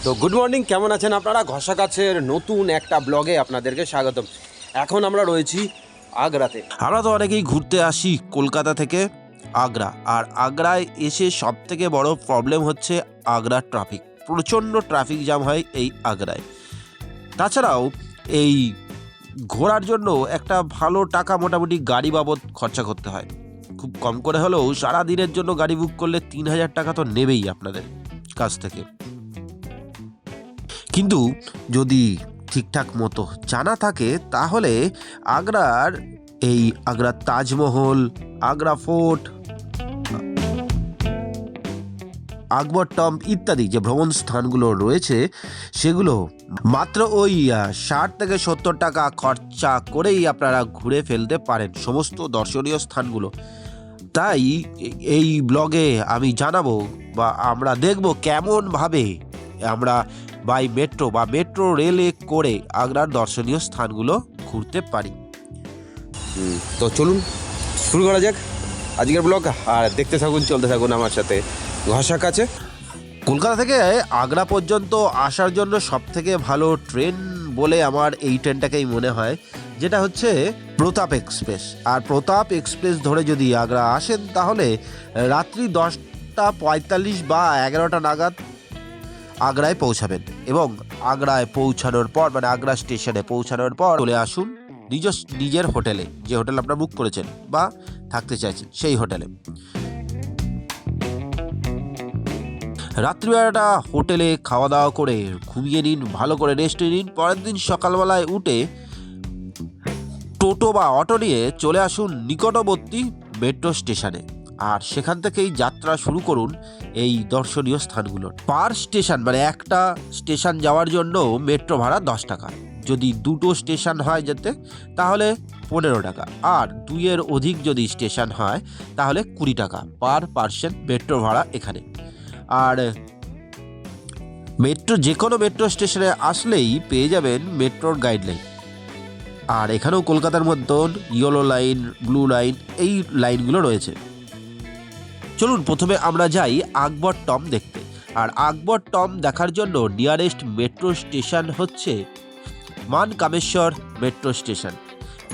তো good morning, কেমন আছেন আপনারা? ঘষা কাছের নতুন একটা ব্লগে আপনাদেরকে স্বাগতম। এখন আমরা রয়েছি আগ্রাতে। আমরা তো অনেকেই ঘুরতে আসি কলকাতা থেকে আগ্রা, আর আগ্রায় এসে সব থেকে বড় প্রবলেম হচ্ছে আগ্রার ট্রাফিক। প্রচণ্ড ট্রাফিক জ্যাম হয় এই আগ্রায়। তাছাড়াও এই ঘোরার জন্য একটা ভালো টাকা মোটামুটি গাড়ি বাবদ খরচা করতে হয়। খুব কম করে হলেও সারা দিনের জন্য গাড়ি বুক করলে 3,000 টাকা তো নেবেই আপনাদের কাছ থেকে। কিন্তু যদি ঠিকঠাক মতো জানা থাকে তাহলে আগ্রার আগ্রার তাজমহল, আগ্রা ফোর্ট, আকবর টম্ব ইত্যাদি যে ভ্রমণ স্থানগুলো রয়েছে সেগুলো মাত্র ওই 60 থেকে 70 টাকা খরচা করেই আপনারা ঘুরে ফেলতে পারেন সমস্ত দর্শনীয় স্থানগুলো। তাই এই ব্লগে আমি জানাবো বা আমরা দেখব কেমনভাবে আমরা বাই মেট্রো বা মেট্রো রেলে করে আগ্রার দর্শনীয় স্থানগুলো ঘুরতে পারি। তো চলুন শুরু করা যাক আজকের ব্লগ, আর দেখতে থাকুন, চলতে থাকুন আমার সাথে ঘষা কাছে। কলকাতা থেকে আগ্রা পর্যন্ত আসার জন্য সবথেকে ভালো ট্রেন বলে আমার এই ট্রেনটাকেই মনে হয়, যেটা হচ্ছে প্রতাপ এক্সপ্রেস। আর প্রতাপ এক্সপ্রেস ধরে যদি আগ্রা আসেন তাহলে রাত্রি 10:45 বা 11টা নাগাদ আগ্রায় পৌঁছাবেন, এবং আগ্রায় পৌঁছানোর পর মানে আগ্রা স্টেশনে পৌঁছানোর পর চলে আসুন নিজের হোটেলে, যে হোটেল আপনারা বুক করেছেন বা থাকতে চাইছেন সেই হোটেলে। রাত্রিবেলাটা হোটেলে খাওয়া দাওয়া করে ঘুমিয়ে নিন, ভালো করে রেস্ট নিন। পরের দিন সকালবেলায় উঠে টোটো বা অটো নিয়ে চলে আসুন নিকটবর্তী মেট্রো স্টেশনে, আর সেখান থেকেই যাত্রা শুরু করুন এই দর্শনীয় স্থানগুলোর। পার স্টেশন মানে একটা স্টেশন যাওয়ার জন্য মেট্রো ভাড়া 10 টাকা। যদি দুটো স্টেশন হয় যেতে তাহলে 15 টাকা, আর 2-এর অধিক যদি স্টেশন হয় তাহলে 20 টাকা পার পার্সন মেট্রো ভাড়া এখানে। আর যে কোনো মেট্রো স্টেশনে আসলেই পেয়ে যাবেন মেট্রোর গাইডলাইন। আর এখানেও কলকাতার মতন ইয়েলো লাইন, ব্লু লাইন, এই লাইনগুলো রয়েছে। চলুন প্রথমে আমরা যাই আকবর টম্ব দেখতে। আর আকবর টম্ব দেখার জন্য নিয়ারেস্ট মেট্রো স্টেশন হচ্ছে মানকামেশ্বর মেট্রো স্টেশন।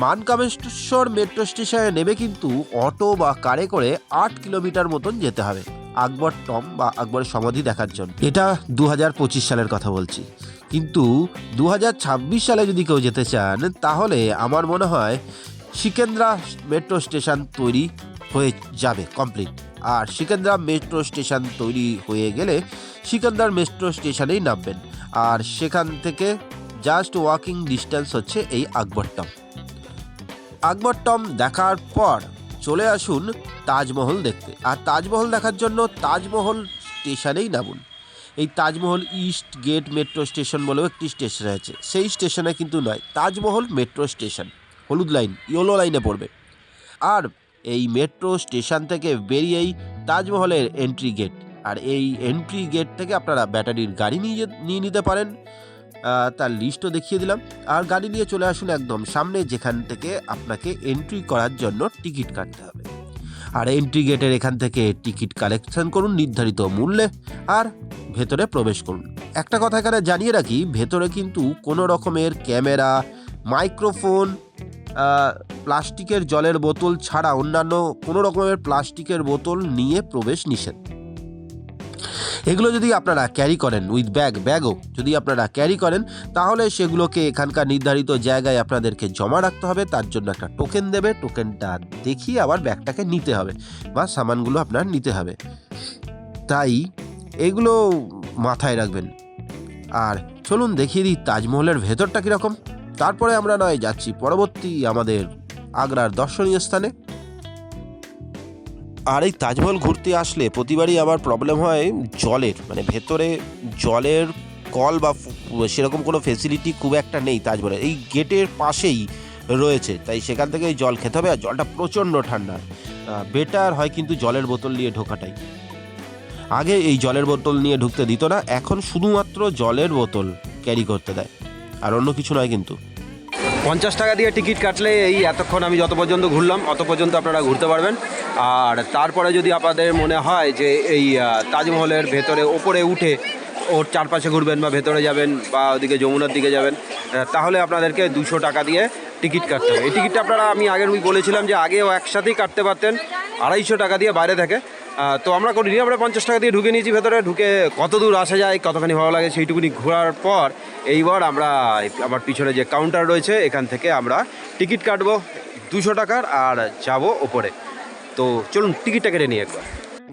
মানকামেশ্বর মেট্রো স্টেশনে নেমে কিন্তু অটো বা কারে করে 8 কিলোমিটার মতন যেতে হবে আকবর টম্ব বা আকবরের সমাধি দেখার জন্য। এটা 2025 সালের কথা বলছি, কিন্তু 2026 সালে যদি কেউ যেতে চান তাহলে আমার মনে হয় সিকেন্দ্রা মেট্রো স্টেশন তৈরি হয়ে যাবে কমপ্লিট। আর সিকেন্দ্রা মেট্রো স্টেশন তৈরি হয়ে গেলে সিকেন্দ্রার মেট্রো স্টেশনেই নামবেন, আর সেখান থেকে জাস্ট ওয়াকিং ডিস্টেন্স হচ্ছে এই আকবর টম্ব। আকবর টম্ব দেখার পর চলে আসুন তাজমহল দেখতে। আর তাজমহল দেখার জন্য তাজমহল স্টেশনেই নামুন। এই Taj Mahal east gate metro station বলেও একটি স্টেশন আছে, সেই স্টেশনে কিন্তু নয়, তাজমহল মেট্রো স্টেশন হলুদ লাইন ইয়েলো লাইনে পড়বে। আর এই মেট্রো স্টেশন থেকে বেরিয়েই তাজমহলের এন্ট্রি গেট, আর এই এন্ট্রি গেট থেকে আপনারা ব্যাটারির গাড়ি নিয়ে নিতে পারেন, তার লিস্টও দেখিয়ে দিলাম। আর গাড়ি নিয়ে চলে আসুন একদম সামনে, যেখান থেকে আপনাকে এন্ট্রি করার জন্য টিকিট কাটতে হবে। আর এন্ট্রি গেটের এখান থেকে টিকিট কালেকশন করুন নির্ধারিত মূল্যে, আর ভেতরে প্রবেশ করুন। একটা কথা এখানে জানিয়ে রাখি, ভেতরে কিন্তু কোনো রকমের ক্যামেরা, মাইক্রোফোন, প্লাস্টিকের জলের বোতল ছাড়া অন্যান্য কোনো রকমের প্লাস্টিকের বোতল নিয়ে প্রবেশ নিষেধ। এগুলো যদি আপনারা ক্যারি করেন উইথ ব্যাগও যদি আপনারা ক্যারি করেন তাহলে সেগুলোকে এখানকার নির্ধারিত জায়গায় আপনাদেরকে জমা রাখতে হবে। তার জন্য একটা টোকেন দেবে, টোকেনটা দেখিয়ে আবার ব্যাগটাকে নিতে হবে বা সামানগুলো আপনার নিতে হবে। তাই এগুলো মাথায় রাখবেন। আর চলুন দেখিয়ে দিই তাজমহলের ভেতরটা কীরকম, তারপরে আমরা নয় যাচ্ছি পরবর্তী আমাদের আগ্রার দর্শনীয় স্থানে। আর এই তাজমহল ঘুরতে আসলে প্রতিবারই আমার প্রবলেম হয় জলের, মানে ভেতরে জলের কল বা সেরকম কোনো ফেসিলিটি খুব একটা নেই তাজমহলের। এই গেটের পাশেই রয়েছে, তাই সেখান থেকে জল খেতে হবে। আর জলটা প্রচণ্ড ঠান্ডা, বেটার হয় কিন্তু জলের বোতল নিয়ে ঢোকাটাই। আগে এই জলের বোতল নিয়ে ঢুকতে দিত না, এখন শুধুমাত্র জলের বোতল ক্যারি করতে দেয়, আর অন্য কিছু নয়। কিন্তু 50 টাকা দিয়ে টিকিট কাটলে এই এতক্ষণ আমি যত পর্যন্ত ঘুরলাম অত পর্যন্ত আপনারা ঘুরতে পারবেন। আর তারপরে যদি আপনাদের মনে হয় যে এই তাজমহলের ভেতরে ওপরে উঠে ওর চারপাশে ঘুরবেন বা ভেতরে যাবেন বা ওদিকে যমুনার দিকে যাবেন, তাহলে আপনাদেরকে 200 টাকা দিয়ে টিকিট কাটতে হবে। এই টিকিটটা আপনারা আমি আগের বলেছিলাম যে আগেও একসাথেই কাটতে পারতেন, 250 টাকা দিয়ে বাইরে থেকে। তো আমরা করিনি, আমরা 50 টাকা দিয়ে ঢুকে নিয়েছি ভেতরে। ঢুকে কত দূর আসা যায়, কতখানি ভালো লাগে সেইটুকুনি ঘোরার পর এইবার আমরা আমার পিছনে যে কাউন্টার রয়েছে এখান থেকে আমরা টিকিট কাটবো 200 টাকার আর যাব ওপরে। তো চলুন টিকিটটা কেটে নিই একবার।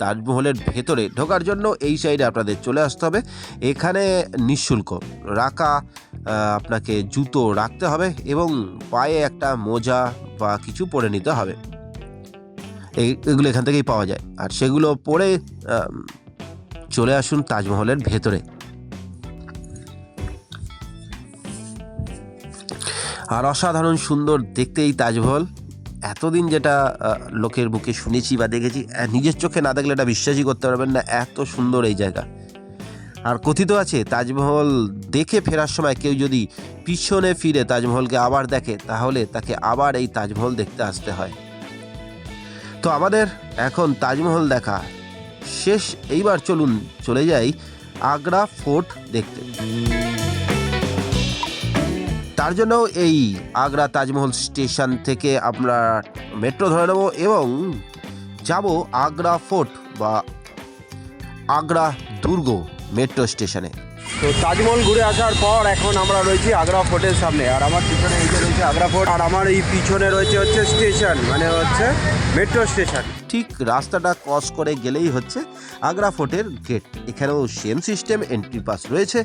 তাজমহলের ভেতরে ঢোকার জন্য এই সাইডে আপনাদের চলে আসতে হবে। এখানে নিঃশুল্ক রাখা, আপনাকে জুতো রাখতে হবে এবং পায়ে একটা মোজা বা কিছু পরে নিতে হবে। এগুলো এখান থেকেই পাওয়া যায়, আর সেগুলো পরে চলে আসুন তাজমহলের ভেতরে। আর অসাধারণ সুন্দর দেখতে এই তাজমহল। এতদিন যেটা লোকের মুখে শুনেছি বা দেখেছি, নিজের চোখে না দেখলে এটা বিশ্বাসই করতে পারবেন না, এত সুন্দর এই জায়গা। আর কথিত আছে তাজমহল দেখে ফেরার সময় কেউ যদি পিছনে ফিরে তাজমহলকে আবার দেখে, তাহলে তাকে আবার এই তাজমহল দেখতে আসতে হয়। তো আমাদের এখন তাজমহল দেখা শেষ, এইবার চলুন চলে যাই আগ্রা ফোর্ট দেখতে। তার জন্য এই আগ্রা তাজমহল স্টেশন থেকে আমরা মেট্রো ধরে নেব এবং যাব আগ্রা ফোর্ট বা আগ্রা দুর্গ মেট্রো স্টেশনে। তো তাজমহল ঘুরে আসার পর এখন আমরা রয়েছি আগ্রা ফোর্টের সামনে, আর আমার পিছনে এই যে রয়েছে আগ্রা ফোর্ট, আর আমার এই পিছনে রয়েছে হচ্ছে স্টেশন, মানে হচ্ছে মেট্রো স্টেশন। ঠিক রাস্তাটা ক্রস করে গেলেই হচ্ছে আগ্রা ফোর্টের গেট। এখানেও সেম সিস্টেম, এন্ট্রি পাস রয়েছে,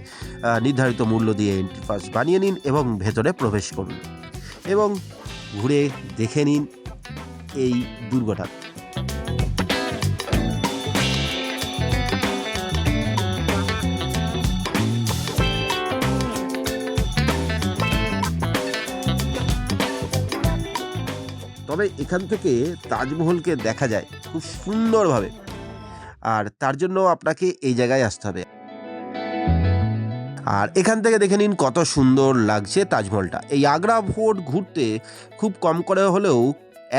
নির্ধারিত মূল্য দিয়ে এন্ট্রি পাস বানিয়ে নিন এবং ভেতরে প্রবেশ করুন এবং ঘুরে দেখে নিন এই দুর্গটা। তবে এখান থেকে তাজমহলকে দেখা যায় খুব সুন্দরভাবে, আর তার জন্য আপনাকে এই জায়গায় আসতে হবে। আর এখান থেকে দেখে নিন কত সুন্দর লাগছে তাজমহলটা। এই আগ্রা ফোর্ট ঘুরতে খুব কম করে হলেও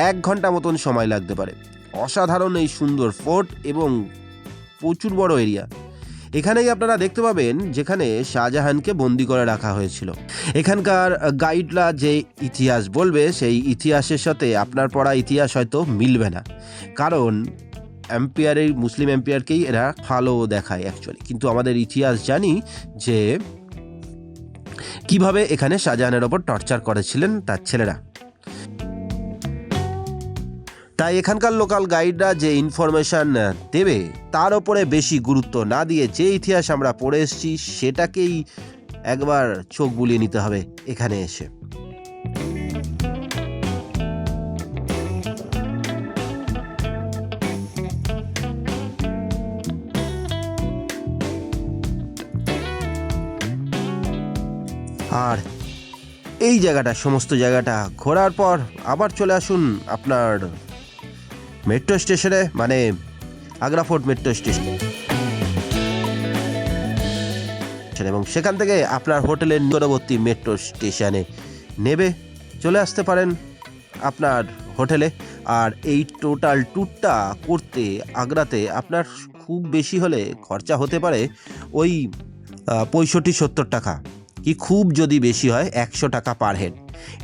1 ঘন্টা মতন সময় লাগতে পারে। অসাধারণ এই সুন্দর ফোর্ট এবং প্রচুর বড় এরিয়া। এখানেই আপনারা দেখতে পাবেন যেখানে শাহজাহানকে বন্দি করে রাখা হয়েছিল। এখানকার গাইডরা যে ইতিহাস বলবে, সেই ইতিহাসের সাথে আপনার পড়া ইতিহাস হয়তো মিলবে না, কারণ মুসলিম এম্পায়ারকেই এরা ভালো দেখায় অ্যাকচুয়ালি। কিন্তু আমাদের ইতিহাস জানি যে কিভাবে এখানে শাহজাহানের ওপর টর্চার করেছিলেন তার ছেলেরা। তাই এখানকার লোকাল গাইডরা যে ইনফরমেশন দেবে তার ওপরে বেশি গুরুত্ব না দিয়ে যে ইতিহাস আমরা পড়ে এসেছি সেটাকেই একবার চোখ বুলিয়ে নিতে হবে এখানে এসে। আর এই জায়গাটা, সমস্ত জায়গাটা ঘোরার পর আবার চলে আসুন আপনার মেট্রো স্টেশনে, মানে আগ্রা ফোর্ট মেট্রো স্টেশন, এবং সেখান থেকে আপনার হোটেলের নিকটবর্তী মেট্রো স্টেশনে নেবে চলে আসতে পারেন আপনার হোটেলে। আর এই টোটাল ট্যুরটা করতে আগ্রাতে আপনার খুব বেশি হলে খরচা হতে পারে ওই 65-70 টাকা, কি খুব যদি বেশি হয় 100 টাকা পার হেড।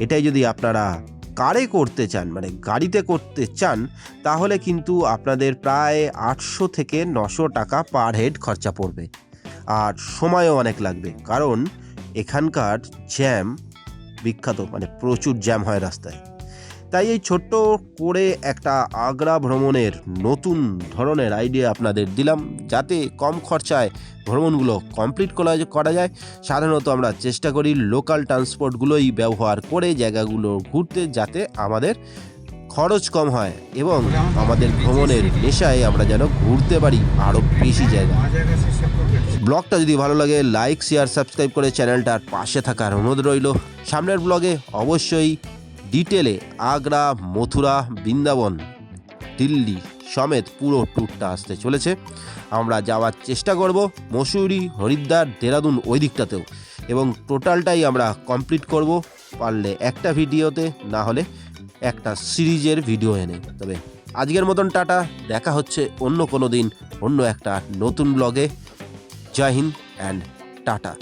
এটাই যদি আপনারা কারে করতে চান, মানে গাড়িতে করতে চান, তাহলে কিন্তু আপনাদের প্রায় 800 থেকে 900 টাকা পার হেড খরচা পড়বে। আর সময়ও অনেক লাগবে, কারণ এখানকার জ্যাম বিখ্যাত, মানে প্রচুর জ্যাম হয় রাস্তায়। তাই এই ছোট্ট করে একটা আগ্রা ভ্রমণের নতুন ধরনের আইডিয়া আপনাদের দিলাম, যাতে কম খরচায় ভ্রমণগুলো কমপ্লিট করা যায়। সাধারণত আমরা চেষ্টা করি লোকাল ট্রান্সপোর্টগুলোই ব্যবহার করে জায়গাগুলো ঘুরতে, যাতে আমাদের খরচ কম হয় এবং আমাদের ভ্রমণের নেশায় আমরা যেন ঘুরতে পারি আরও বেশি জায়গা। ব্লগটা যদি ভালো লাগে লাইক, শেয়ার, সাবস্ক্রাইব করে চ্যানেলটার পাশে থাকার অনুরোধ রইল। সামনের ব্লগে অবশ্যই ডিটেলে আগ্রা, মথুরা, বৃন্দাবন, দিল্লি সমেত পুরো ট্যুরটা আসতে চলেছে। আমরা যাওয়ার চেষ্টা করব মসুরি, হরিদ্বার, দেরাদুন ওই দিকটাতেও, এবং টোটালটাই আমরা কমপ্লিট করব, পারলে একটা ভিডিওতে, না হলে একটা সিরিজের ভিডিও এনে। তবে আজকের মতন টাটা, দেখা হচ্ছে অন্য কোনো দিন অন্য একটা নতুন ব্লগে। জয় হিন্দ। And tata.